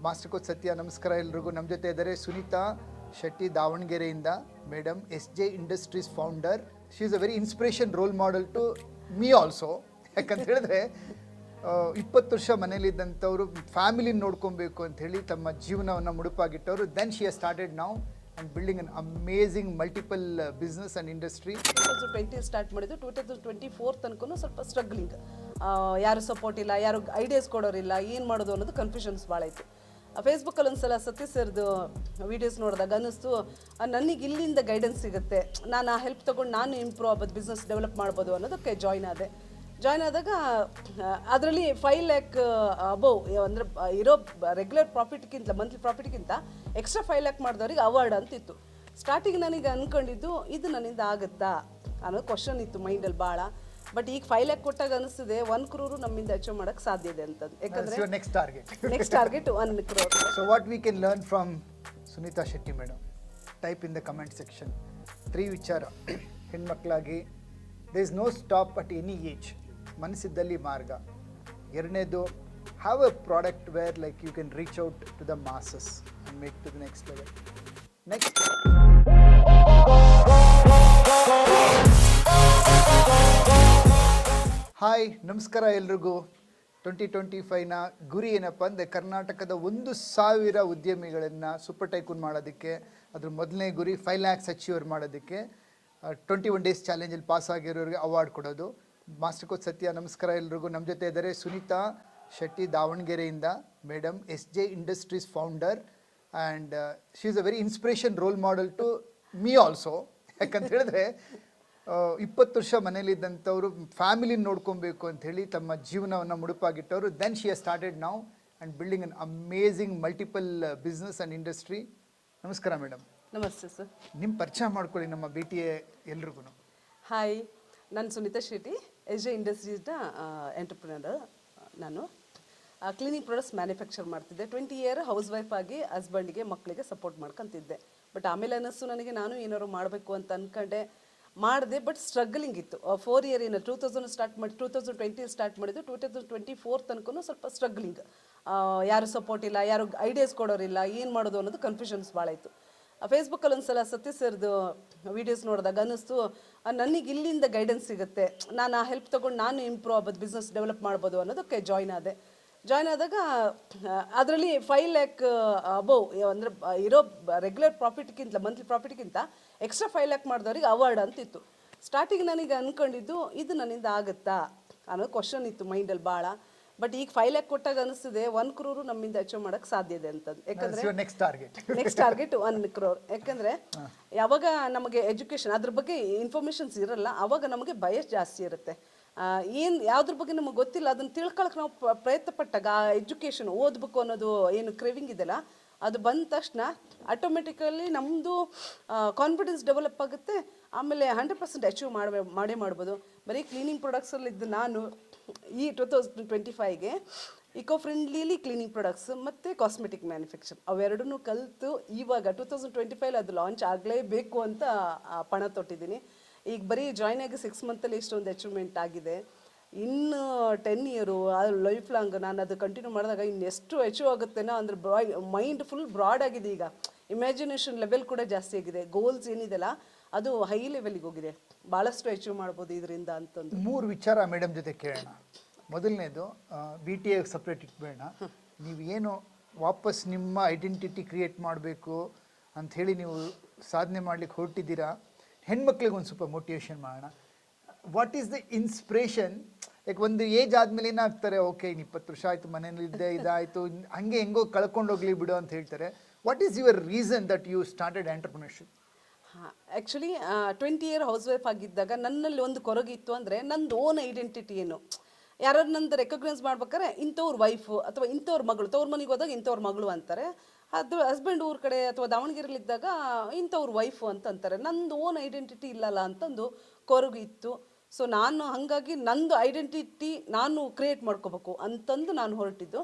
Master coach Satya ನಮಸ್ಕಾರ ಎಲ್ರಿಗೂ. ನಮ್ಮ ಜೊತೆ ಇದ್ದಾರೆ ಸುನೀತಾ ಶೆಟ್ಟಿ ದಾವಣಗೆರೆಯಿಂದ. Madam SJ industries founder. She is a very inspiration role model to me also. ಯಾಕಂತ ಹೇಳಿದ್ರೆ 20 ವರ್ಷ ಮನೇಲಿದ್ದಂಥವ್ರು ಫ್ಯಾಮಿಲಿನ ನೋಡ್ಕೊಬೇಕು ಅಂತ ಹೇಳಿ ತಮ್ಮ ಜೀವನವನ್ನು ಮುಡುಪಾಗಿಟ್ಟವರು. Then she has started now and building an amazing multiple business and industry. 2020 start ಮಾಡಿದ್ದು 2024 ತನಕ ಸ್ವಲ್ಪ ಸ್ಟ್ರಗ್ಲಿಂಗ್, ಯಾರು ಸಪೋರ್ಟ್ ಇಲ್ಲ, ಯಾರು ಐಡಿಯಾಸ್ ಕೊಡೋರಿಲ್ಲ, ಏನು ಮಾಡೋದು ಅನ್ನೋದು ಕನ್ಫ್ಯೂಷನ್ಸ್ ಭಾಳ ಇತ್ತು. ಫೇಸ್ಬುಕ್ಕಲ್ಲಿ ಒಂದ್ಸಲ ಸತ್ಯ ಸರ್ದು ವೀಡಿಯೋಸ್ ನೋಡಿದಾಗ ಅನ್ನಿಸ್ತು ನನಗೆ ಇಲ್ಲಿಂದ ಗೈಡೆನ್ಸ್ ಸಿಗುತ್ತೆ, ನಾನು ಆ ಹೆಲ್ಪ್ ತೊಗೊಂಡು ನಾನು ಇಂಪ್ರೂವ್ ಆಗ್ಬೋದು, ಬಿಸ್ನೆಸ್ ಡೆವಲಪ್ ಮಾಡ್ಬೋದು ಅನ್ನೋದಕ್ಕೆ ಜಾಯ್ನ್ ಆದಾಗ ಅದರಲ್ಲಿ 5 lakh ಅಬೋವ್ ಅಂದರೆ ಇರೋ ರೆಗ್ಯುಲರ್ ಪ್ರಾಫಿಟ್ಗಿಂತ ಮಂತ್ಲಿ ಪ್ರಾಫಿಟ್ಗಿಂತ ಎಕ್ಸ್ಟ್ರಾ 5 lakh ಮಾಡಿದವ್ರಿಗೆ ಅವಾರ್ಡ್ ಅಂತಿತ್ತು. ಸ್ಟಾರ್ಟಿಂಗ್ ನನಗೆ ಅಂದ್ಕೊಂಡಿದ್ದು ಇದು ನನ್ನಿಂದ ಆಗುತ್ತಾ ಅನ್ನೋದು ಕ್ವಶನ್ ಇತ್ತು ಮೈಂಡಲ್ಲಿ ಭಾಳ. ಬಟ್ ಈಗ 5 lakh ಕೊಟ್ಟಾಗ ಅನಿಸ್ತಿದೆ 1 crore ನಮ್ಮಿಂದ ಅಚೀವ್ ಮಾಡೋಕ್ಕೆ ಸಾಧ್ಯ ಇದೆ ಅಂತ. ಯಾಕಂದರೆ next target 1 crore. So what we can learn from Sunita Shetty madam? Type in the comment section. 3 ವಿಚಾರ. ಹೆಣ್ಮಕ್ಳಾಗಿ there is no stop at any age. ಮನಸ್ಸಿದ್ದಲ್ಲಿ ಮಾರ್ಗ. ಎರಡನೇದು, have a product where like you can reach out to the masses and make to the next level. Next, hi ನಮಸ್ಕಾರ ಎಲ್ರಿಗೂ. 2025ನ ಗುರಿ ಏನಪ್ಪ ಅಂದರೆ ಕರ್ನಾಟಕದ 1,000 ಉದ್ಯಮಿಗಳನ್ನು ಸೂಪರ್ ಟೈಕೂನ್ ಮಾಡೋದಕ್ಕೆ. ಅದ್ರ ಮೊದಲನೇ ಗುರಿ 5 lakhs ಅಚೀವರ್ ಮಾಡೋದಕ್ಕೆ. 21 days ಚಾಲೆಂಜಲ್ಲಿ ಪಾಸ್ ಆಗಿರೋರಿಗೆ ಅವಾರ್ಡ್ ಕೊಡೋದು. ಮಾಸ್ಟರ್ ಕೋಚ್ ಸತ್ಯ ನಮಸ್ಕಾರ ಎಲ್ರಿಗೂ. ನಮ್ಮ ಜೊತೆ ಇದ್ದಾರೆ ಸುನೀತಾ ಶೆಟ್ಟಿ ದಾವಣಗೆರೆಯಿಂದ. Madam SJ industries founder and she is a very inspiration role model to me also. ಯಾಕಂತ ಹೇಳಿದ್ರೆ 20 ವರ್ಷ ಮನೇಲಿದ್ದಂಥವ್ರು ಫ್ಯಾಮಿಲಿನ ನೋಡ್ಕೊಬೇಕು ಅಂತ ಹೇಳಿ ತಮ್ಮ ಜೀವನವನ್ನು ಮುಡುಪಾಗಿಟ್ಟವರು. Then she has started now and building an amazing multiple business and industry. ನಮಸ್ಕಾರ ಮೇಡಮ್. ನಮಸ್ತೆ ಸರ್. ನಿಮ್ಮ ಪರಿಚಯ ಮಾಡ್ಕೊಳ್ಳಿ ನಮ್ಮ BTA ಎಲ್ರಿಗೂ. ಹಾಯ್, ನಾನು ಸುನೀತಾ ಶೆಟ್ಟಿ, SJ ಇಂಡಸ್ಟ್ರೀಸ್ನ ಎಂಟರ್ಪ್ರಿನರ್. ನಾನು ಕ್ಲೀನಿಂಗ್ ಪ್ರಾಡಕ್ಟ್ಸ್ ಮ್ಯಾನುಫ್ಯಾಕ್ಚರ್ ಮಾಡ್ತಿದ್ದೆ. 20 year ಹೌಸ್ ವೈಫ್ ಆಗಿ ಹಸ್ಬೆಂಡ್ಗೆ ಮಕ್ಕಳಿಗೆ ಸಪೋರ್ಟ್ ಮಾಡ್ಕೊತಿದ್ದೆ. ಬಟ್ ಆಮೇಲೆ ಅನ್ನಿಸ್ತು ನನಗೆ ನಾನು ಏನಾದ್ರು ಮಾಡಬೇಕು ಅಂತ ಅಂದ್ಕೊಂಡೆ, ಮಾಡಿದೆ. ಬಟ್ ಸ್ಟ್ರಗ್ಲಿಂಗ್ ಇತ್ತು. 4 year 2000 ಸ್ಟಾರ್ಟ್ ಮಾಡಿ 2020 ಸ್ಟಾರ್ಟ್ ಮಾಡಿದ್ದು 2024 ತನಕ ಸ್ವಲ್ಪ ಸ್ಟ್ರಗ್ಲಿಂಗ್, ಯಾರು ಸಪೋರ್ಟ್ ಇಲ್ಲ, ಯಾರು ಐಡಿಯಾಸ್ ಕೊಡೋರಿಲ್ಲ, ಏನು ಮಾಡೋದು ಅನ್ನೋದು ಕನ್ಫ್ಯೂಷನ್ಸ್ ಭಾಳ ಇತ್ತು. ಫೇಸ್ಬುಕ್ಕಲ್ಲಿ ಒಂದ್ಸಲ ಸತ್ಯ ಸರ್ದು ವೀಡಿಯೋಸ್ ನೋಡಿದಾಗ ಅನ್ನಿಸ್ತು ನನಗೆ ಇಲ್ಲಿಂದ ಗೈಡೆನ್ಸ್ ಸಿಗುತ್ತೆ, ನಾನು ಆ ಹೆಲ್ಪ್ ತೊಗೊಂಡು ನಾನು ಇಂಪ್ರೂವ್ ಆಗ್ಬೋದು, ಬಿಸ್ನೆಸ್ ಡೆವಲಪ್ ಮಾಡ್ಬೋದು ಅನ್ನೋದಕ್ಕೆ ಜಾಯ್ನ್ ಆದಾಗ ಅದರಲ್ಲಿ 5 lakh ಅಬೋವ್ ಅಂದರೆ ಇರೋ ರೆಗ್ಯುಲರ್ ಪ್ರಾಫಿಟ್ಗಿಂತ ಮಂತ್ಲಿ ಪ್ರಾಫಿಟ್ಗಿಂತ ಎಕ್ಸ್ಟ್ರಾ 5 lakh ಮಾಡಿದವ್ರಿಗೆ ಅವಾರ್ಡ್ ಅಂತಿತ್ತು. ಸ್ಟಾರ್ಟಿಂಗ್ ನನಗೆ ಅಂದ್ಕೊಂಡಿದ್ದು ಇದು ನನ್ನಿಂದ ಆಗುತ್ತಾ ಅನ್ನೋದು ಕ್ವಶನ್ ಇತ್ತು ಮೈಂಡಲ್ಲಿ ಭಾಳ. ಬಟ್ ಈಗ 5 lakh ಕೊಟ್ಟಾಗ ಅನಿಸ್ತಿದೆ 1 crore ನಮ್ಮಿಂದ ಅಚೀವ್ ಮಾಡೋಕ್ಕೆ ಸಾಧ್ಯ ಇದೆ ಅಂತ. ಯಾಕಂದರೆ ನೆಕ್ಸ್ಟ್ ಟಾರ್ಗೆಟ್ 1 crore. ಯಾಕಂದರೆ ಯಾವಾಗ ನಮಗೆ ಎಜುಕೇಷನ್ ಅದ್ರ ಬಗ್ಗೆ ಇನ್ಫಾರ್ಮೇಷನ್ಸ್ ಇರಲ್ಲ, ಆವಾಗ ನಮಗೆ ಭಯ ಜಾಸ್ತಿ ಇರುತ್ತೆ. ಯಾವುದ್ರ ಬಗ್ಗೆ ನಮಗೆ ಗೊತ್ತಿಲ್ಲ, ಅದನ್ನು ತಿಳ್ಕೊಳಕ್ಕೆ ನಾವು ಪ್ರಯತ್ನ ಪಟ್ಟಾಗ ಆ ಎಜುಕೇಷನ್ ಓದಬೇಕು ಅನ್ನೋದು ಏನು ಕ್ರೇವಿಂಗ್ ಇದೆಯಲ್ಲ, ಅದು ಬಂದ ತಕ್ಷಣ ಆಟೋಮೆಟಿಕಲಿ ನಮ್ಮದು ಕಾನ್ಫಿಡೆನ್ಸ್ ಡೆವಲಪ್ ಆಗುತ್ತೆ. ಆಮೇಲೆ 100% ಅಚೀವ್ ಮಾಡ್ಬೋದು. ಬರೀ ಕ್ಲೀನಿಂಗ್ ಪ್ರಾಡಕ್ಟ್ಸಲ್ಲಿದ್ದು ನಾನು ಈ 2025ಗೆ ಇಕೋ ಫ್ರೆಂಡ್ಲಿಲಿ ಕ್ಲೀನಿಂಗ್ ಪ್ರಾಡಕ್ಟ್ಸ್ ಮತ್ತು ಕಾಸ್ಮೆಟಿಕ್ ಮ್ಯಾನುಫ್ಯಾಕ್ಚರ್ ಅವೆರಡನ್ನೂ ಕಲಿತು ಇವಾಗ 2025 ಅದು ಲಾಂಚ್ ಆಗಲೇಬೇಕು ಅಂತ ಪಣ ತೊಟ್ಟಿದ್ದೀನಿ. ಈಗ ಬರೀ ಜಾಯ್ನ್ ಆಗಿ 6 monthಲ್ಲಿ ಇಷ್ಟೊಂದು ಅಚೀವ್ಮೆಂಟ್ ಆಗಿದೆ. ಇನ್ನು 10 year ಲೈಫ್ ಲಾಂಗ್ ನಾನು ಅದು ಕಂಟಿನ್ಯೂ ಮಾಡಿದಾಗ ಇನ್ನೆಷ್ಟು ಅಚೀವ್ ಆಗುತ್ತೇನೋ ಅಂದರೆ ಮೈಂಡ್ ಫುಲ್ ಬ್ರಾಡ್ ಆಗಿದೆ. ಈಗ ಇಮ್ಯಾಜಿನೇಷನ್ ಲೆವೆಲ್ ಕೂಡ ಜಾಸ್ತಿ ಆಗಿದೆ. ಗೋಲ್ಸ್ ಏನಿದೆಲ್ಲ ಅದು ಹೈ ಲೆವೆಲ್ಗೆ ಹೋಗಿದೆ. ಭಾಳಷ್ಟು ಅಚೀವ್ ಮಾಡ್ಬೋದು ಇದರಿಂದ ಅಂತಂದು 3 ವಿಚಾರ ಮೇಡಮ್ ಜೊತೆ ಕೇಳೋಣ. ಮೊದಲನೇದು, BTA ಸಪ್ರೇಟ್ ಇಟ್ಬೇಡ, ನೀವು ಏನು ವಾಪಸ್ ನಿಮ್ಮ ಐಡೆಂಟಿಟಿ ಕ್ರಿಯೇಟ್ ಮಾಡಬೇಕು ಅಂಥೇಳಿ ನೀವು ಸಾಧನೆ ಮಾಡ್ಲಿಕ್ಕೆ ಹೊರಟಿದ್ದೀರಾ. ಹೆಣ್ಮಕ್ಳಿಗೆ ಒಂದು ಸ್ವಲ್ಪ ಮೋಟಿವೇಶನ್ ಮಾಡೋಣ. What is the inspiration? ಯಾಕೆ ಒಂದು ಏಜ್ ಆದಮೇಲೆ ಏನಾಗ್ತಾರೆ, ಓಕೆ ಇನ್ನು 20 ವರ್ಷ ಆಯಿತು ಮನೇಲಿದ್ದೆ, ಇದಾಯಿತು, ಹಂಗೆ ಹೆಂಗೋ ಕಳ್ಕೊಂಡೋಗ್ಲಿ ಬಿಡು ಅಂತ ಹೇಳ್ತಾರೆ. What is your reason that you started entrepreneurship? Actually 20 year housewife ಆಗಿದ್ದಾಗ ನನ್ನಲ್ಲಿ ಒಂದು ಕೊರಗಿತ್ತು. ಅಂದರೆ ನಂದು ಓನ್ ಐಡೆಂಟಿಟಿ ಏನು, ಯಾರು ನಂದು ರೆಕಗ್ನೈಸ್ ಮಾಡ್ಬೇಕಾದ್ರೆ ಇಂಥವ್ರ ವೈಫು ಅಥವಾ ಇಂಥವ್ರ ಮಗಳು, ತವ್ರ ಮನೆಗೆ ಹೋದಾಗ ಇಂಥವ್ರ ಮಗಳು ಅಂತಾರೆ. ಅದು ಹಸ್ಬೆಂಡ್ ಊರ ಕಡೆ ಅಥವಾ ದಾವಣಗೆರೆಲಿದ್ದಾಗ ಇಂಥವ್ರ ವೈಫು ಅಂತ ಅಂತಾರೆ. ನಂದು ಓನ್ ಐಡೆಂಟಿಟಿ ಇಲ್ಲಲ್ಲ ಅಂತಂದು ಕೊರಗು ಇತ್ತು. ಸೊ ನಾನು ಹಾಗಾಗಿ ನಂದು ಐಡೆಂಟಿಟಿ ನಾನು ಕ್ರಿಯೇಟ್ ಮಾಡ್ಕೋಬೇಕು ಅಂತಂದು ನಾನು ಹೊರಟಿದ್ದು.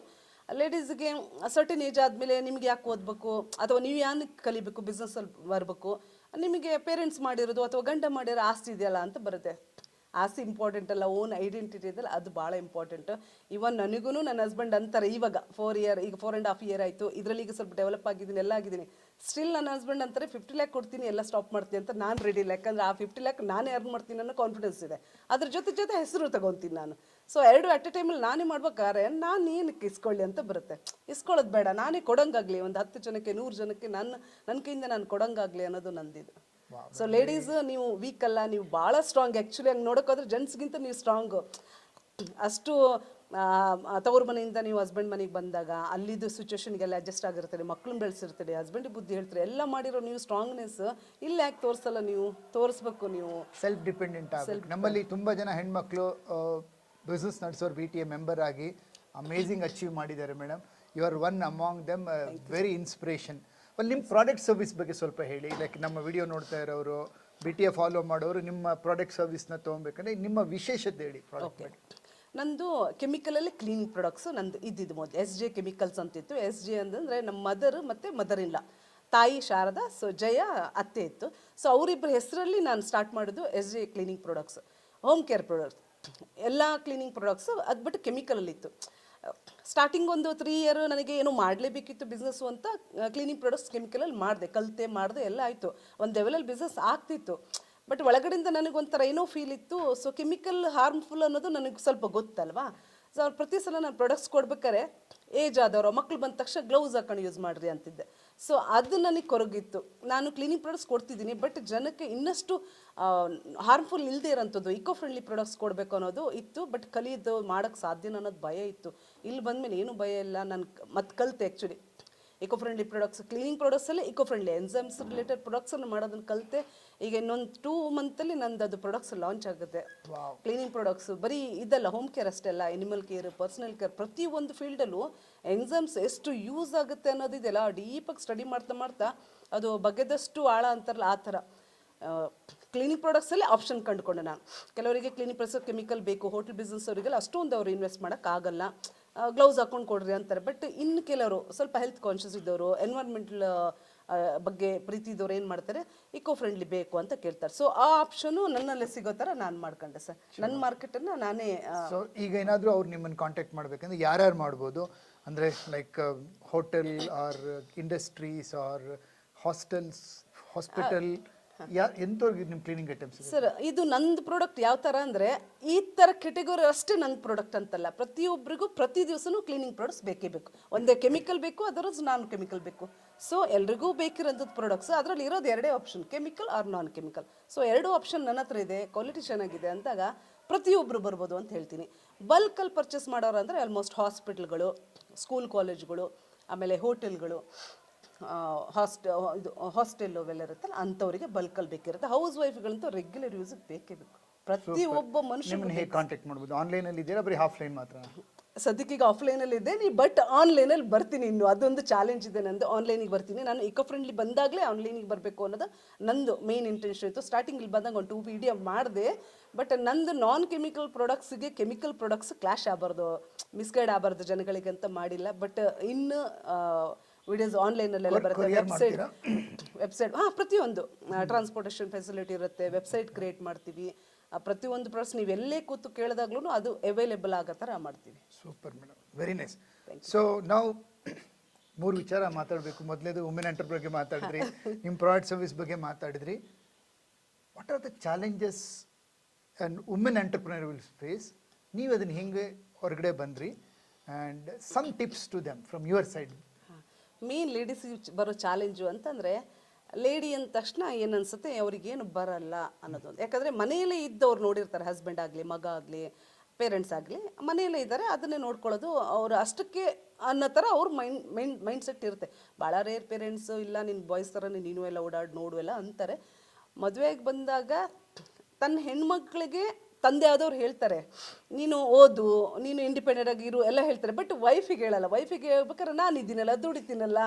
ಲೇಡೀಸ್ಗೆ ಸರ್ಟನ್ ಏಜ್ ಆದಮೇಲೆ ನಿಮ್ಗೆ ಯಾಕೆ ಓದಬೇಕು ಅಥವಾ ನೀವು ಏನಕ್ಕೆ ಕಲಿಬೇಕು, ಬಿಸ್ನೆಸ್ಸಲ್ಲಿ ಬರಬೇಕು, ನಿಮಗೆ ಪೇರೆಂಟ್ಸ್ ಮಾಡಿರೋದು ಅಥವಾ ಗಂಡ ಮಾಡಿರೋ ಆಸ್ತಿ ಇದೆಯಲ್ಲ ಅಂತ ಬರುತ್ತೆ. ಆಸ್ತಿ ಇಂಪಾರ್ಟೆಂಟ್ ಅಲ್ಲ, ಓನ್ ಐಡೆಂಟಿಟಿ ಇದೆಲ್ಲ ಅದು ಭಾಳ ಇಂಪಾರ್ಟೆಂಟ್. ಇವನ್ ನನಗೂ ನನ್ನ ಹಸ್ಬೆಂಡ್ ಅಂತಾರೆ ಇವಾಗ 4.5 ಇಯರ್ ಆಯಿತು, ಇದರಲ್ಲಿ ಈಗ ಸ್ವಲ್ಪ ಡೆವಲಪ್ ಆಗಿದ್ದೀನಿ, ಎಲ್ಲ ಆಗಿದ್ದೀನಿ. ಸ್ಟಿಲ್ ನನ್ನ ಹಸ್ಬೆಂಡ್ ಅಂತಾರೆ 50 ಲ್ಯಾಕ್ ಕೊಡ್ತೀನಿ, ಎಲ್ಲ ಸ್ಟಾಪ್ ಮಾಡ್ತೀನಿ ಅಂತ. ನಾನು ರೆಡಿ ಇಲ್ಲ, ಯಾಕಂದ್ರೆ ಆ 50 ಲ್ಯಾಕ್ ನಾನೇ ಅರ್ನ್ ಮಾಡ್ತೀನಿ ಅನ್ನೋ ಕಾನ್ಫಿಡೆನ್ಸ್ ಇದೆ. ಅದ್ರ ಜೊತೆ ಜೊತೆ ಹೆಸರು ತಗೊತೀನಿ ನಾನು. ಸೊ ಎರಡು ಅಟ್ ಎ ಟೈಮಲ್ಲಿ ನಾನೇ ಮಾಡ್ಬೇಕಾದ್ರೆ ನಾನು ಏನಕ್ಕೆ ಇಸ್ಕೊಳ್ಳಿ ಅಂತ ಬರುತ್ತೆ. ಇಸ್ಕೊಳ್ಳೋದು ಬೇಡ, ನಾನೇ ಕೊಡೋಂಗಾಗಲಿ, ಒಂದು 10 ಜನಕ್ಕೆ 100 ಜನಕ್ಕೆ ನನ್ನ ಕೈಯಿಂದ ನಾನು ಕೊಡೋಂಗಾಗಲಿ ಅನ್ನೋದು ನಂದಿದು. ಸೊ ಲೇಡೀಸ್ ನೀವು ವೀಕ್ ಅಲ್ಲ, ನೀವು ಭಾಳ ಸ್ಟ್ರಾಂಗ್. ಆ್ಯಕ್ಚುಲಿ ಹಂಗೆ ನೋಡೋಕ್ಕೋದ್ರೆ ಜೆಂಟ್ಸ್ಗಿಂತ ನೀವು ಸ್ಟ್ರಾಂಗು. ಅಷ್ಟು ತವ್ರ ಮನೆಯಿಂದ ನೀವು ಹಸ್ಬೆಂಡ್ ಮನೆಗೆ ಬಂದಾಗ ಅಲ್ಲಿದ್ದು ಸಿಚುವೇಶನ್ಗೆಲ್ಲ ಅಡ್ಜಸ್ಟ್ ಆಗಿರ್ತಾರೆ, ಮಕ್ಕಳನ್ನ ಬೆಳೆಸಿರ್ತಾರೆ, ಹಸ್ಬೆಂಡಿಗೆ ಬುದ್ಧಿ ಹೇಳ್ತಾರೆ, ಎಲ್ಲ ಮಾಡಿರೋ ನೀವು ಸ್ಟ್ರಾಂಗ್ನೆಸ್ ಇಲ್ಲಿ ಯಾಕೆ ತೋರಿಸಲ್ಲ? ನೀವು ತೋರಿಸ್ಬೇಕು. ನೀವು ಸೆಲ್ಫ್ ಡಿಪೆಂಡೆಂಟ್ ಆಗಬೇಕು. ನಮ್ಮಲ್ಲಿ ತುಂಬ ಜನ ಹೆಣ್ಮಕ್ಳು ಬಿಸ್ನೆಸ್ ನಡೆಸೋರು BTA ಮೆಂಬರ್ ಆಗಿ ಅಮೇಝಿಂಗ್ ಅಚೀವ್ ಮಾಡಿದ್ದಾರೆ madam. You are one among them, very inspiration. ನಿಮ್ಮ ಪ್ರಾಡಕ್ಟ್ ಸರ್ವಿಸ್ ಬಗ್ಗೆ ಸ್ವಲ್ಪ ಹೇಳಿ. ಲೈಕ್ ನಮ್ಮ ವಿಡಿಯೋ ನೋಡ್ತಾ ಇರೋರು, BTA ಫಾಲೋ ಮಾಡೋರು ನಿಮ್ಮ ಪ್ರಾಡಕ್ಟ್ ಸರ್ವಿಸ್ನ ತೊಗೊಬೇಕಂದ್ರೆ ನಿಮ್ಮ ವಿಶೇಷತೆ ಹೇಳಿ ಪ್ರಾಡಕ್ಟ್ ಬಗ್ಗೆ. ನಂದು ಕೆಮಿಕಲಲ್ಲಿ ಕ್ಲೀನಿಂಗ್ ಪ್ರಾಡಕ್ಟ್ಸು ನಂದು ಇದ್ದಿದ್ದು ಮೊದಲು SJ ಕೆಮಿಕಲ್ಸ್ ಅಂತಿತ್ತು. SJ ಅಂತಂದರೆ ನಮ್ಮ ಮದರ್ ಮತ್ತು ಮದರ್ ಇಲ್ಲ, ತಾಯಿ ಶಾರದಾ, ಸೊ ಜಯ ಅತ್ತೆ ಇತ್ತು. ಸೊ ಅವರಿಬ್ಬರ ಹೆಸರಲ್ಲಿ ನಾನು ಸ್ಟಾರ್ಟ್ ಮಾಡೋದು SJ cleaning products, home care products, ಎಲ್ಲ ಕ್ಲೀನಿಂಗ್ ಪ್ರಾಡಕ್ಟ್ಸು. ಅದು ಬಿಟ್ಟು ಕೆಮಿಕಲಲ್ಲಿತ್ತು. ಸ್ಟಾರ್ಟಿಂಗ್ ಒಂದು 3 ಇಯರ್ ನನಗೆ ಏನೋ ಮಾಡಲೇಬೇಕಿತ್ತು ಬಿಸ್ನೆಸ್ಸು ಅಂತ ಕ್ಲೀನಿಂಗ್ ಪ್ರಾಡಕ್ಟ್ಸ್ ಕೆಮಿಕಲಲ್ಲಿ ಮಾಡಿದೆ ಎಲ್ಲ ಆಯಿತು. ಒಂದು ಲೆವೆಲಲ್ಲಿ ಬಿಸ್ನೆಸ್ ಆಗ್ತಿತ್ತು. ಬಟ್ ಒಳಗಡೆಯಿಂದ ನನಗೊಂಥರ ಏನೋ ಫೀಲ್ ಇತ್ತು. ಸೊ ಕೆಮಿಕಲ್ ಹಾರ್ಮ್ಫುಲ್ ಅನ್ನೋದು ನನಗೆ ಸ್ವಲ್ಪ ಗೊತ್ತಲ್ವಾ. ಸೊ ಅವ್ರು ಪ್ರತಿ ಸಲ ನಾನು ಪ್ರಾಡಕ್ಟ್ಸ್ ಕೊಡ್ಬೇಕಾರೆ ಏಜ್ ಆದವರು ಮಕ್ಳು ಬಂದ ತಕ್ಷಣ ಗ್ಲೌಸ್ ಹಾಕೊಂಡು ಯೂಸ್ ಮಾಡಿರಿ ಅಂತಿದ್ದೆ. ಸೊ ಅದು ನನಗೆ ಕೊರಗಿತ್ತು. ನಾನು ಕ್ಲೀನಿಂಗ್ ಪ್ರಾಡಕ್ಟ್ಸ್ ಕೊಡ್ತಿದ್ದೀನಿ, ಬಟ್ ಜನಕ್ಕೆ ಇನ್ನಷ್ಟು ಹಾರ್ಮ್ಫುಲ್ ಇಲ್ಲದೆ ಇರೋಂಥದ್ದು ಇಕೋ ಫ್ರೆಂಡ್ಲಿ ಪ್ರಾಡಕ್ಟ್ಸ್ ಕೊಡಬೇಕು ಅನ್ನೋದು ಇತ್ತು. ಬಟ್ ಕಲಿಯೋದು ಮಾಡೋಕ್ಕೆ ಸಾಧ್ಯನ ಅನ್ನೋದು ಭಯ ಇತ್ತು. ಇಲ್ಲಿ ಬಂದಮೇಲೆ ಏನೂ ಭಯ ಇಲ್ಲ. ನಾನು ಮತ್ತೆ ಕಲಿತೆ. Actually eco friendly products, cleaning ಪ್ರಾಡಕ್ಟ್ಸಲ್ಲೇ ಇಕೋ ಫ್ರೆಂಡ್ಲಿ ಎನ್ಸೈಮ್ಸ್ ರಿಲೇಟೆಡ್ ಪ್ರಾಡಕ್ಟ್ಸನ್ನು ಮಾಡೋದನ್ನು ಕಲಿತೆ. ಈಗ ಇನ್ನೊಂದು 2 ಮಂತಲ್ಲಿ ನಂದು ಅದು ಪ್ರಾಡಕ್ಟ್ಸ್ ಲಾಂಚ್ ಆಗುತ್ತೆ. ಕ್ಲೀನಿಂಗ್ ಪ್ರಾಡಕ್ಟ್ಸ್ ಬರೀ ಇದಲ್ಲ, ಹೋಮ್ ಕೇರ್ ಅಷ್ಟೇ ಅಲ್ಲ, ಎನಿಮಲ್ ಕೇರ್, ಪರ್ಸನಲ್ ಕೇರ್, ಪ್ರತಿಯೊಂದು ಫೀಲ್ಡಲ್ಲೂ ಎನ್ಸೈಮ್ಸ್ ಎಷ್ಟು ಯೂಸ್ ಆಗುತ್ತೆ ಅನ್ನೋದಿದೆಯಲ್ಲ, ಡೀಪಾಗಿ ಸ್ಟಡಿ ಮಾಡ್ತಾ ಅದು ಬಗೆದಷ್ಟು ಆಳ ಅಂತಾರಲ್ಲ ಆ ಥರ ಕ್ಲೀನಿಂಗ್ ಪ್ರಾಡಕ್ಟ್ಸಲ್ಲಿ ಆಪ್ಷನ್ ಕಂಡುಕೊಂಡೆ ನಾನು. ಕೆಲವರಿಗೆ ಕ್ಲೀನಿಂಗ್ ಪ್ರಾಡಕ್ಟ್ಸ್ ಕೆಮಿಕಲ್ ಬೇಕು, ಹೋಟೆಲ್ ಬಿಸ್ನೆಸ್ ಅವರಿಗೆಲ್ಲ ಅಷ್ಟೊಂದು ಅವರು ಇನ್ವೆಸ್ಟ್ ಮಾಡೋಕ್ಕಾಗಲ್ಲ, ಗ್ಲೌಸ್ ಹಾಕೊಂಡು ಕೊಡ್ರಿ ಅಂತಾರೆ. ಬಟ್ ಇನ್ನು ಕೆಲವರು ಸ್ವಲ್ಪ ಹೆಲ್ತ್ ಕಾನ್ಷಿಯಸ್ ಇದ್ದವರು, ಎನ್ವೈರ್ಮೆಂಟಲ್ ಬಗ್ಗೆ ಪ್ರೀತಿ ಇದ್ದವ್ರು ಏನು ಮಾಡ್ತಾರೆ, ಇಕೋ ಫ್ರೆಂಡ್ಲಿ ಬೇಕು ಅಂತ ಕೇಳ್ತಾರೆ. ಸೊ ಆ ಆಪ್ಷನು ನನ್ನಲ್ಲೇ ಸಿಗೋ ಥರ ನಾನು ಮಾಡ್ಕೊಂಡೆ ಸರ್. ನನ್ನ ಮಾರ್ಕೆಟನ್ನು ನಾನೇ. ಸೊ ಈಗ ಏನಾದರೂ ಅವ್ರು ನಿಮ್ಮನ್ನು ಕಾಂಟ್ಯಾಕ್ಟ್ ಮಾಡಬೇಕಂದ್ರೆ ಯಾರ್ಯಾರು ಮಾಡ್ಬೋದು? ಅಂದರೆ like hotel or industries or hospital, ಎಂಥವ್ರಿಗೆ ನಿಮ್ಮ ಕ್ಲೀನಿಂಗ್ ಐಟಮ್ಸ್? ಸರ್ ಇದು ನಂದು ಪ್ರಾಡಕ್ಟ್ ಯಾವ ಥರ ಅಂದರೆ, ಈ ಥರ ಕೆಟಗರಿ ಅಷ್ಟೇ ನನ್ನ ಪ್ರಾಡಕ್ಟ್ ಅಂತಲ್ಲ, ಪ್ರತಿಯೊಬ್ಬರಿಗೂ ಪ್ರತಿ ದಿವಸನೂ ಕ್ಲೀನಿಂಗ್ ಪ್ರಾಡಕ್ಟ್ಸ್ ಬೇಕೇ ಬೇಕು. ಒಂದೇ ಕೆಮಿಕಲ್ ಬೇಕು, ಅದರದ್ದು ನಾನ್ ಕೆಮಿಕಲ್ ಬೇಕು. ಸೊ ಎಲ್ರಿಗೂ ಬೇಕಿರೋಂಥದ್ದು ಪ್ರಾಡಕ್ಟ್ಸ್. ಅದರಲ್ಲಿ ಇರೋದು 2 ಆಪ್ಷನ್, ಕೆಮಿಕಲ್ ಆರ್ ನಾನ್ ಕೆಮಿಕಲ್. ಸೊ 2 ಆಪ್ಷನ್ ನನ್ನ ಹತ್ರ ಇದೆ, ಕ್ವಾಲಿಟಿ ಚೆನ್ನಾಗಿದೆ ಅಂದಾಗ ಪ್ರತಿಯೊಬ್ಬರು ಬರ್ಬೋದು ಅಂತ ಹೇಳ್ತೀನಿ. ಬಲ್ಕಲ್ಲಿ ಪರ್ಚೇಸ್ ಮಾಡೋರು ಅಂದರೆ ಆಲ್ಮೋಸ್ಟ್ ಹಾಸ್ಪಿಟಲ್ಗಳು, ಸ್ಕೂಲ್ ಕಾಲೇಜ್ಗಳು, ಆಮೇಲೆ ಹೋಟೆಲ್ಗಳು, ಹಾಸ್ಟೆಲ್ ಅವೆಲ್ಲ ಇರುತ್ತಲ್ಲ ಅಂಥವರಿಗೆ ಬಲ್ಕಲ್ಲಿ ಬೇಕಿರುತ್ತೆ. ಹೌಸ್ ವೈಫ್ಗಳಂತೂ ರೆಗ್ಯುಲರ್ ಯೂಸಿಗೆ ಬೇಕೇ ಬೇಕು. ಪ್ರತಿಯೊಬ್ಬ ಮನುಷ್ಯ ಹೇಗೆ ಕಾಂಟ್ಯಾಕ್ಟ್ ಮಾಡ್ಬೋದು? ಆನ್ಲೈನಲ್ಲಿ ಇದ್ದೀರಾ, ಬರೀ ಆಫ್ಲೈನ್ ಮಾತ್ರ? ಸದ್ಯಕ್ಕೆ ಈಗ ಆಫ್ಲೈನಲ್ಲಿ ಇದ್ದೇನೆ, ಬಟ್ ಆನ್ಲೈನಲ್ಲಿ ಬರ್ತೀನಿ. ಇನ್ನು ಅದೊಂದು ಚಾಲೆಂಜ್ ಇದೆ ನಂದು, ಆನ್ಲೈನಿಗೆ ಬರ್ತೀನಿ. ನಾನು ಇಕೋ ಫ್ರೆಂಡ್ಲಿ ಬಂದಾಗಲೇ ಆನ್ಲೈನಿಗೆ ಬರಬೇಕು ಅನ್ನೋದು ನಂದು ಮೇನ್ ಇಂಟೆನ್ಷನ್ ಇತ್ತು. ಸ್ಟಾರ್ಟಿಂಗ್ ಇಲ್ಲಿ ಬಂದಾಗ ಒಂದು 2 ವಿಡಿಯೋ ಮಾಡಿದೆ, ಬಟ್ ನಂದು ನಾನ್ ಕೆಮಿಕಲ್ ಪ್ರಾಡಕ್ಟ್ಸಿಗೆ ಕೆಮಿಕಲ್ ಪ್ರಾಡಕ್ಟ್ಸ್ ಕ್ಲಾಶ್ ಆಗಬಾರ್ದು, ಮಿಸ್ಗೈಡ್ ಆಗಬಾರ್ದು ಜನಗಳಿಗೆ ಅಂತ ಮಾಡಿಲ್ಲ. ಬಟ್ ಇನ್ನು ವಿಡಿಯೋಸ್ ಆನ್ಲೈನಲ್ಲೆಲ್ಲ ಬರುತ್ತೆ. ವೆಬ್ಸೈಟ್ ಪ್ರತಿಯೊಂದು ಟ್ರಾನ್ಸ್ಪೋರ್ಟೇಷನ್ ಫೆಸಿಲಿಟಿ ಇರುತ್ತೆ, ವೆಬ್ಸೈಟ್ ಕ್ರಿಯೇಟ್ ಮಾಡ್ತೀವಿ. ಪ್ರತಿಯೊಂದು ಪ್ರಾಡಕ್ಟ್ಸ್ ನೀವು ಎಲ್ಲೇ ಕೂತು ಕೇಳಿದಾಗ್ಲೂ ಅದು ಅವೈಲೇಬಲ್ ಆಗೋ ಥರ ಮಾಡ್ತೀವಿ. Super madam, very nice. So ನಾವು 3 ವಿಚಾರ ಮಾತಾಡಬೇಕು. ಮೊದಲೇದು ವುಮೆನ್ ಎಂಟರ್ಪ್ರೈನರ್ ಬಗ್ಗೆ ಮಾತಾಡಿದ್ರಿ, ನಿಮ್ಮ ಪ್ರಾಡಕ್ಟ್ ಸರ್ವಿಸ್ ಬಗ್ಗೆ ಮಾತಾಡಿದ್ರಿ. What are the challenges and women entrepreneur will face? ನೀವು ಅದನ್ನು ಹೆಂಗೆ ಹೊರಗಡೆ ಬಂದ್ರಿ, and some tips to them from your side. Main ಲೇಡೀಸಿಗೆ ಬರೋ ಚಾಲೆಂಜು ಅಂತಂದರೆ, ಲೇಡಿ ಅಂದ ತಕ್ಷಣ ಏನನ್ಸುತ್ತೆ ಅವ್ರಿಗೇನು ಬರಲ್ಲ ಅನ್ನೋದು. ಯಾಕಂದರೆ ಮನೆಯಲ್ಲೇ ಇದ್ದವ್ರು ನೋಡಿರ್ತಾರೆ, ಹಸ್ಬೆಂಡ್ ಆಗಲಿ, ಮಗ ಆಗಲಿ, ಪೇರೆಂಟ್ಸ್ ಆಗಲಿ ಮನೆಯಲ್ಲೇ ಇದ್ದಾರೆ, ಅದನ್ನೇ ನೋಡ್ಕೊಳ್ಳೋದು ಅವರು ಅಷ್ಟಕ್ಕೆ ಅನ್ನೋ ಥರ ಅವ್ರ ಮೈಂಡ್ ಸೆಟ್ ಇರುತ್ತೆ. ಭಾಳ ರೇರ್ ಪೇರೆಂಟ್ಸು ಇಲ್ಲ ನಿನ್ನ ಬಾಯ್ಸ್ ಥರ ನೀನು ಎಲ್ಲ ಓಡಾಡಿ ನೋಡುವೆಲ್ಲ ಅಂತಾರೆ. ಮದುವೆಗೆ ಬಂದಾಗ ತನ್ನ ಹೆಣ್ಮಕ್ಳಿಗೆ ತಂದೆ ಆದವ್ರು ಹೇಳ್ತಾರೆ, ನೀನು ಓದು, ನೀನು ಇಂಡಿಪೆಂಡೆಂಟ್ ಆಗಿ ಇರು ಎಲ್ಲ ಹೇಳ್ತಾರೆ. ಬಟ್ ವೈಫಿಗೆ ಹೇಳಲ್ಲ. ವೈಫಿಗೆ ಹೇಳ್ಬೇಕಾದ್ರೆ ನಾನು ಇದ್ದೀನಲ್ಲ, ದುಡಿತೀನಲ್ಲ,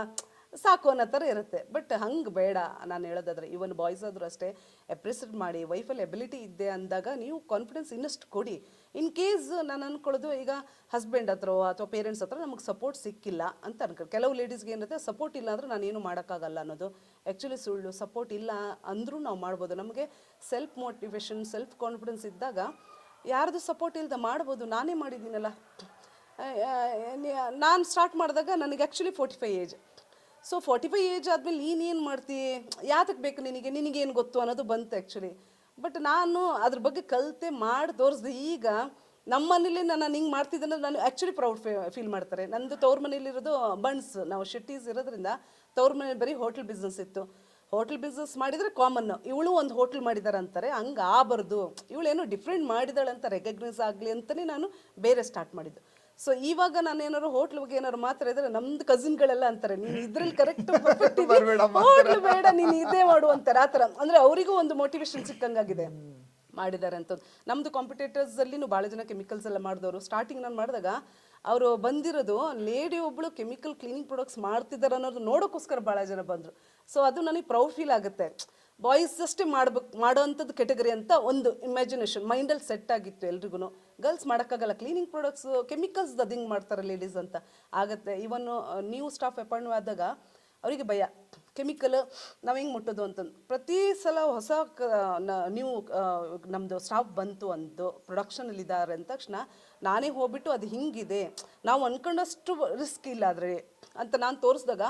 ಸಾಕು ಅನ್ನೋ ಥರ ಇರುತ್ತೆ. ಬಟ್ ಹಂಗೆ ಬೇಡ. ನಾನು ಹೇಳೋದಾದ್ರೆ ಇವನ್ ಬಾಯ್ಸ್ ಆದರೂ ಅಷ್ಟೇ, ಅಪ್ರಿಸಿಯೇಟ್ ಮಾಡಿ. ವೈಫಲ್ಲಿ ಎಬಿಲಿಟಿ ಇದೆ ಅಂದಾಗ ನೀವು ಕಾನ್ಫಿಡೆನ್ಸ್ ಇನ್ನಷ್ಟು ಕೊಡಿ. ಇನ್ ಕೇಸ್ ನಾನು ಅನ್ಕೊಳ್ಳೋದು, ಈಗ ಹಸ್ಬೆಂಡ್ ಹತ್ರ ಅಥವಾ ಪೇರೆಂಟ್ಸ್ ಹತ್ರ ನಮಗೆ ಸಪೋರ್ಟ್ ಸಿಕ್ಕಿಲ್ಲ ಅಂತ ಅನ್ಕೊಳ್ಳಿ. ಕೆಲವು ಲೇಡೀಸ್ಗೆ ಏನಿರುತ್ತೆ, ಸಪೋರ್ಟ್ ಇಲ್ಲ ಅಂದರೆ ನಾನೇನು ಮಾಡೋಕ್ಕಾಗಲ್ಲ ಅನ್ನೋದು. ಆ್ಯಕ್ಚುಲಿ ಸುಳ್ಳು. ಸಪೋರ್ಟ್ ಇಲ್ಲ ಅಂದರೂ ನಾವು ಮಾಡ್ಬೋದು. ನಮಗೆ ಸೆಲ್ಫ್ ಮೋಟಿವೇಶನ್, ಸೆಲ್ಫ್ ಕಾನ್ಫಿಡೆನ್ಸ್ ಇದ್ದಾಗ ಯಾರ್ದು ಸಪೋರ್ಟ್ ಇಲ್ಲದೆ ಮಾಡ್ಬೋದು. ನಾನೇ ಮಾಡಿದ್ದೀನಲ್ಲ. ನಾನು ಸ್ಟಾರ್ಟ್ ಮಾಡಿದಾಗ ನನಗೆ ಆ್ಯಕ್ಚುಲಿ 45 ಏಜ್. ಸೊ 45 ಏಜ್ ಆದಮೇಲೆ ನೀನೇನು ಮಾಡ್ತೀಯ, ಯಾತಕ್ಕೆ ಬೇಕು ನಿನಗೇನು ಗೊತ್ತು ಅನ್ನೋದು ಬಂತು ಆ್ಯಕ್ಚುಲಿ. ಬಟ್ ನಾನು ಅದ್ರ ಬಗ್ಗೆ ಕಲಿತೆ ಮಾಡಿ ತೋರಿಸ್ದೆ. ಈಗ ನಮ್ಮ ಮನೇಲಿ ನಾನು ಹಿಂಗೆ ಮಾಡ್ತಿದ್ದೆ, ನಾನು ಆ್ಯಕ್ಚುಲಿ ಪ್ರೌಡ್ ಫೀಲ್ ಮಾಡ್ತಾರೆ. ನಂದು ತವ್ರ ಮನೇಲಿರೋದು ಬಣ್ಸ್, ನಾವು ಶೆಟ್ಟೀಸ್ ಇರೋದ್ರಿಂದ ತವ್ರ ಮನೇಲಿ ಬರೀ ಹೋಟೆಲ್ ಬಿಸ್ನೆಸ್ ಇತ್ತು. ಹೋಟೆಲ್ ಬಿಸ್ನೆಸ್ ಮಾಡಿದರೆ ಕಾಮನ್, ಇವಳು ಒಂದು ಹೋಟ್ಲ್ ಮಾಡಿದಾರೆ ಅಂತಾರೆ. ಹಂಗೆ ಆಗಬಾರ್ದು, ಇವಳೇನೋ ಡಿಫ್ರೆಂಟ್ ಮಾಡಿದಾಳೆ ಅಂತ ರೆಕಗ್ನೈಸ್ ಆಗಲಿ ಅಂತಲೇ ನಾನು ಬೇರೆ ಸ್ಟಾರ್ಟ್ ಮಾಡಿದ್ದು. ಸೊ ಇವಾಗ ನಾನು ಏನಾದ್ರು ಹೋಟ್ಲ್ ಬಗ್ಗೆ ಏನಾದ್ರು ಮಾತಾಡಿದ್ರೆ ನಮ್ದು ಕಸಿನ್ಗಳೆಲ್ಲ ಅಂತಾರೆ, ನೀನು ಇದ್ರಲ್ಲಿ ಕರೆಕ್ಟ್ ಹೋಟ್ಲ್ ಬೇಡ, ನೀನು ಇದೇ ಮಾಡು ಅಂತಾರೆ. ಆ ಥರ ಅಂದರೆ ಅವರಿಗೂ ಒಂದು ಮೋಟಿವೇಶನ್ ಸಿಕ್ಕಂಗಾಗಿದೆ ಮಾಡಿದ್ದಾರೆ ಅಂತ. ನಮ್ಮದು ಕಾಂಪಿಟೇಟರ್ಸಲ್ಲಿನೂ ಭಾಳ ಜನ ಕೆಮಿಕಲ್ಸ್ ಎಲ್ಲ ಮಾಡಿದವರು. ಸ್ಟಾರ್ಟಿಂಗ್ ನಾನು ಮಾಡಿದಾಗ ಅವರು ಬಂದಿರೋದು ಲೇಡಿ ಒಬ್ಬಳು ಕೆಮಿಕಲ್ ಕ್ಲೀನಿಂಗ್ ಪ್ರಾಡಕ್ಟ್ಸ್ ಮಾಡ್ತಿದ್ದಾರೆ ಅನ್ನೋದು ನೋಡೋಕ್ಕೋಸ್ಕರ ಭಾಳ ಜನ ಬಂದರು. ಸೊ ಅದು ನನಗೆ ಪ್ರೌಡ್ ಫೀಲ್ ಆಗುತ್ತೆ. ಬಾಯ್ಸ್ ಅಷ್ಟೇ ಮಾಡೋವಂಥದ್ದು ಕೆಟಗರಿ ಅಂತ ಒಂದು ಇಮ್ಯಾಜಿನೇಷನ್ ಮೈಂಡಲ್ಲಿ ಸೆಟ್ ಆಗಿತ್ತು ಎಲ್ರಿಗೂ. ಗರ್ಲ್ಸ್ ಮಾಡೋಕ್ಕಾಗಲ್ಲ, ಕ್ಲೀನಿಂಗ್ ಪ್ರಾಡಕ್ಟ್ಸ್ ಕೆಮಿಕಲ್ಸ್ ಅದು ಹಿಂಗೆ ಮಾಡ್ತಾರೆ ಲೇಡೀಸ್ ಅಂತ ಆಗುತ್ತೆ. ಇವನ್ ನ್ಯೂ ಸ್ಟಾಫ್ ಅಪಾಯಿಂಟ್ ಆದಾಗ ಅವರಿಗೆ ಭಯ, ಕೆಮಿಕಲ್ ನಾವು ಹೆಂಗೆ ಮುಟ್ಟೋದು ಅಂತಂದು. ಪ್ರತಿ ಸಲ ಹೊಸ ನೀವು ನಮ್ಮದು ಸ್ಟಾಫ್ ಬಂತು ಅಂದು ಪ್ರೊಡಕ್ಷನಲ್ಲಿ ಇದ್ದಾರೆ ಅಂದ ತಕ್ಷಣ ನಾನೇ ಹೋಗ್ಬಿಟ್ಟು ಅದು ಹಿಂಗಿದೆ, ನಾವು ಅಂದ್ಕೊಂಡಷ್ಟು ರಿಸ್ಕ್ ಇಲ್ಲ ಆದರೆ ಅಂತ ನಾನು ತೋರಿಸಿದಾಗ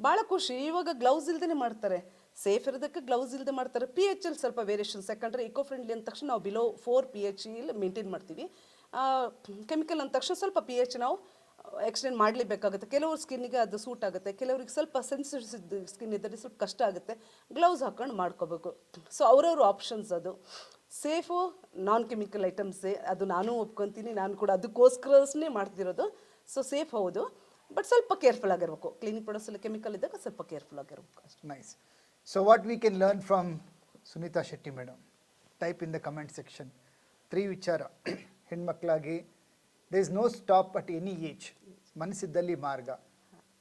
ಭಾಳ ಖುಷಿ. ಇವಾಗ ಗ್ಲೌಸ್ ಇಲ್ದೇ ಮಾಡ್ತಾರೆ, ಸೇಫ್ ಇರೋದಕ್ಕೆ ಗ್ಲೌಸ್ ಇಲ್ಲದೆ ಮಾಡ್ತಾರೆ. pH ಅಲ್ಲಿ ಸ್ವಲ್ಪ ವೇರಿಯೇಷನ್ಸ್, ಯಾಕಂದರೆ ಇಕೋ ಫ್ರೆಂಡ್ಲಿ ಅಂದ ತಕ್ಷಣ ನಾವು ಬಿಲೋ 4 pH ಇಲ್ಲಿ ಮೇಂಟೈನ್ ಮಾಡ್ತೀವಿ. ಕೆಮಿಕಲ್ ಅಂದ ತಕ್ಷಣ ಸ್ವಲ್ಪ pH ನಾವು ಎಕ್ಸ್ಟೆಂಡ್ ಮಾಡಲೇಬೇಕಾಗುತ್ತೆ. ಕೆಲವ್ರ ಸ್ಕಿನ್ನಿಗೆ ಅದು ಸೂಟ್ ಆಗುತ್ತೆ, ಕೆಲವ್ರಿಗೆ ಸ್ವಲ್ಪ ಸೆನ್ಸಿಟಿವ್ ಸ್ಕಿನ್ ಇದ್ದರೆ ಸ್ವಲ್ಪ ಕಷ್ಟ ಆಗುತ್ತೆ, ಗ್ಲೌಸ್ ಹಾಕೊಂಡು ಮಾಡ್ಕೋಬೇಕು. ಸೊ ಅವ್ರವ್ರ ಆಪ್ಷನ್ಸ್ ಅದು. ಸೇಫು ನಾನ್ ಕೆಮಿಕಲ್ ಐಟಮ್ಸೇ, ಅದು ನಾನು ಒಪ್ಕೊತೀನಿ. ನಾನು ಕೂಡ ಅದಕ್ಕೋಸ್ಕರನೇ ಮಾಡ್ತಿರೋದು. ಸೊ ಸೇಫ್ ಹೌದು, ಬಟ್ ಸ್ವಲ್ಪ ಕೇರ್ಫುಲ್ ಆಗಿರ್ಬೇಕು. ಕ್ಲೀನಿಂಗ್ ಪ್ರಾಡಕ್ಟ್ಸಲ್ಲಿ ಕೆಮಿಕಲ್ ಇದ್ದಾಗ ಸ್ವಲ್ಪ ಕೇರ್ಫುಲ್ ಆಗಿರ್ಬೇಕು ಅಷ್ಟೇ. Nice. So what we can learn from Sunitha Shetty madam, type in the comment section. 3 ವಿಚಾರ. ಹೆಣ್ಮಕ್ಳಾಗಿ there is no stop at any age. ಮನಸ್ಸಿದ್ದಲ್ಲಿ ಮಾರ್ಗ.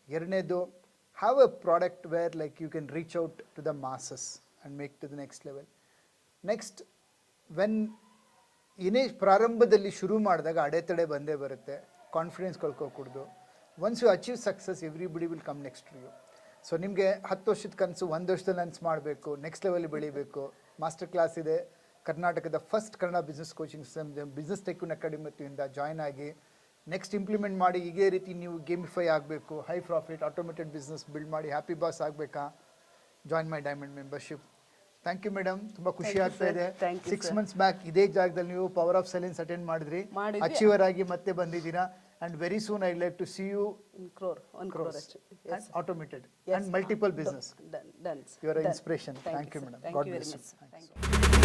ಎರಡನೇದು, have a product where like you can reach out to the masses and make to the next level. Next, when ಏನೇ ಪ್ರಾರಂಭದಲ್ಲಿ ಶುರು ಮಾಡಿದಾಗ ಅಡೆತಡೆ ಬಂದೇ ಬರುತ್ತೆ, ಕಾನ್ಫಿಡೆನ್ಸ್ ಕಳ್ಕೊಕೂಡ್ದು. Once you achieve success, everybody will come next to you. So ನಿಮಗೆ 10 ವರ್ಷದ ಕನಸು 1 ವರ್ಷದಲ್ಲಿ ಅನ್ಸ್ ಮಾಡಬೇಕು, ನೆಕ್ಸ್ಟ್ ಲೆವೆಲ್ ಬೆಳಿಬೇಕು. ಮಾಸ್ಟರ್ ಕ್ಲಾಸ್ ಇದೆ, ಕರ್ನಾಟಕದ first Kannada business coaching business tycoon ಅಕಾಡೆಮಿಯಿಂದ ಜಾಯ್ನ್ ಆಗಿ ನೆಕ್ಸ್ಟ್ ಇಂಪ್ಲಿಮೆಂಟ್ ಮಾಡಿ ಇದೇ ರೀತಿ ನೀವು ಗೇಮಿಫೈ ಆಗಬೇಕು, high profit automated business build ಮಾಡಿ ಹ್ಯಾಪಿ ಬಾಸ್ ಆಗಬೇಕಾ, join my diamond membership. Thank you madam, ತುಂಬ ಖುಷಿ ಆಗ್ತಾ ಇದೆ. 6 months ಬ್ಯಾಕ್ ಇದೇ ಜಾಗದಲ್ಲಿ ನೀವು ಪವರ್ ಆಫ್ ಸೈಲೆನ್ಸ್ ಅಟೆಂಡ್ ಮಾಡಿದ್ರಿ, ಅಚೀವರ್ ಆಗಿ ಮತ್ತೆ ಬಂದಿದ್ದೀರಾ. And very soon I'd like to see you in one crore actually. Yes. And automated. Yes. And multiple business. Done. You are an inspiration. Thank you, madam. Thank God you very bless much. you. Thank you.